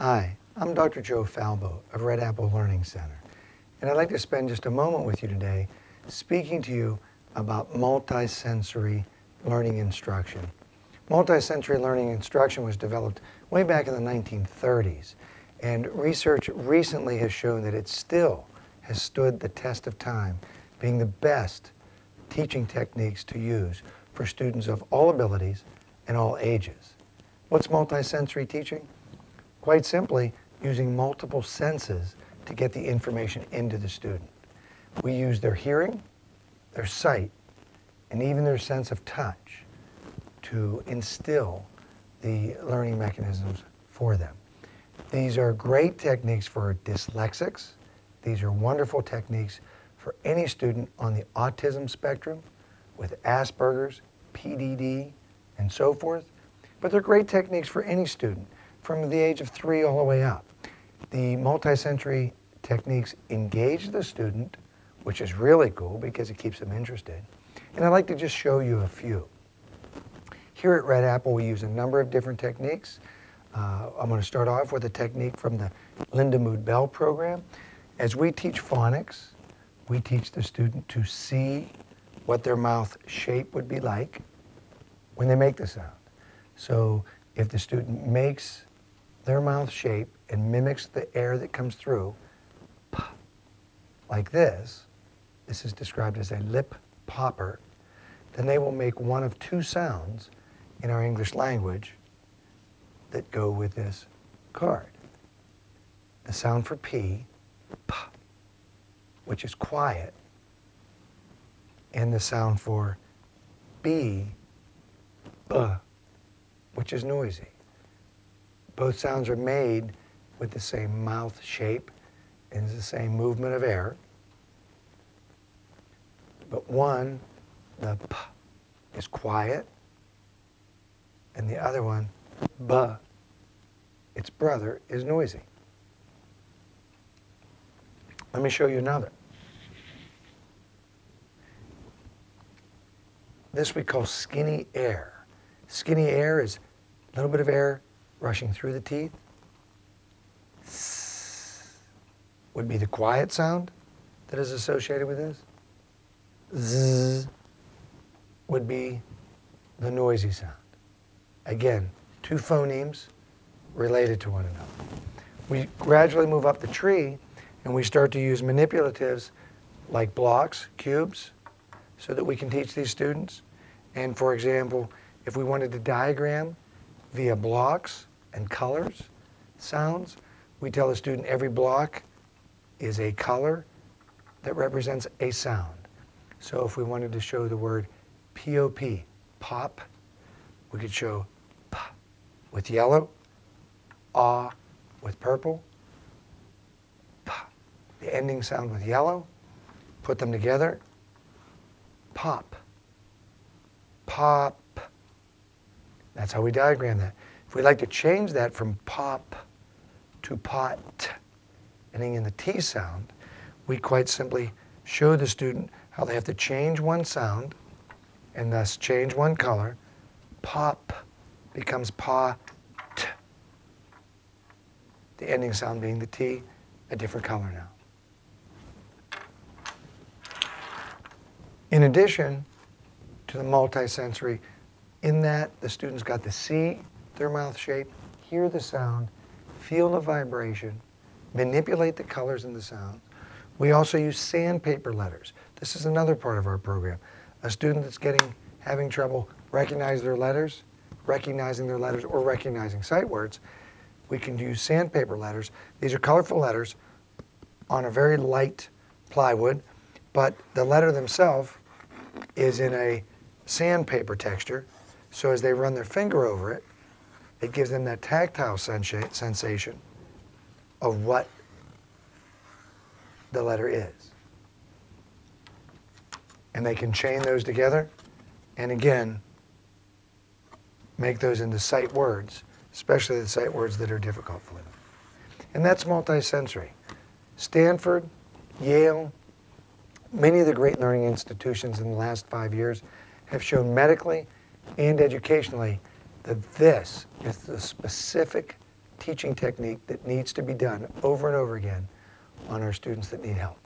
Hi, I'm Dr. Joe Falbo of Red Apple Learning Center, and I'd like to spend just a moment with you today speaking to you about multisensory learning instruction. Multisensory learning instruction was developed way back in the 1930s, and research recently has shown that it still has stood the test of time, being the best teaching techniques to use for students of all abilities and all ages. What's multisensory teaching? Quite simply, using multiple senses to get the information into the student. We use their hearing, their sight, and even their sense of touch to instill the learning mechanisms for them. These are great techniques for dyslexics. These are wonderful techniques for any student on the autism spectrum with asbergers, PDD, and so forth. But they're great techniques for any student from the age of 3 all the way up. The multisensory techniques engage the student, which is really cool because it keeps them interested. And I'd like to just show you a few. Here at Red Apple, we use a number of different techniques. I'm going to start off with a technique from the Linda Mood Bell program. As we teach phonics, we teach the student to see what their mouth shape would be like when they make the sound. So if the student makes their mouth shape and mimics the air that comes through, like this is described as a lip popper, then they will make one of two sounds in our English language that go with this card. The sound for P, P, which is quiet, and the sound for B, B, which is noisy. Both sounds are made with the same mouth shape and the same movement of air. But one, the P, is quiet, and the other one, B, its brother, is noisy. Let me show you another. This we call skinny air. Skinny air is a little bit of air rushing through the teeth. S would be the quiet sound that is associated with this. Z would be the noisy sound. Again, two phonemes related to one another. We gradually move up the tree and we start to use manipulatives like blocks, cubes, so that we can teach these students. And for example, if we wanted to diagram via blocks and colors, sounds, we tell the student every block is a color that represents a sound. So if we wanted to show the word P-O-P, pop, we could show P with yellow, ah with purple, P, the ending sound with yellow, put them together, pop, pop. That's how we diagram that. If we'd like to change that from pop to pot, ending in the T sound, we quite simply show the student how they have to change one sound and thus change one color. Pop becomes pa, t. The ending sound being the T, a different color now. In addition to the multisensory, in that the students got to see their mouth shape, hear the sound, feel the vibration, manipulate the colors in the sound. We also use sandpaper letters. This is another part of our program. A student that's having trouble recognizing their letters, or recognizing sight words, we can use sandpaper letters. These are colorful letters on a very light plywood, but the letter themselves is in a sandpaper texture. So as they run their finger over it, it gives them that tactile sensation of what the letter is. And they can chain those together and again make those into sight words, especially the sight words that are difficult for them. And that's multisensory. Stanford, Yale, many of the great learning institutions in the last 5 years have shown medically and educationally that this is the specific teaching technique that needs to be done over and over again on our students that need help.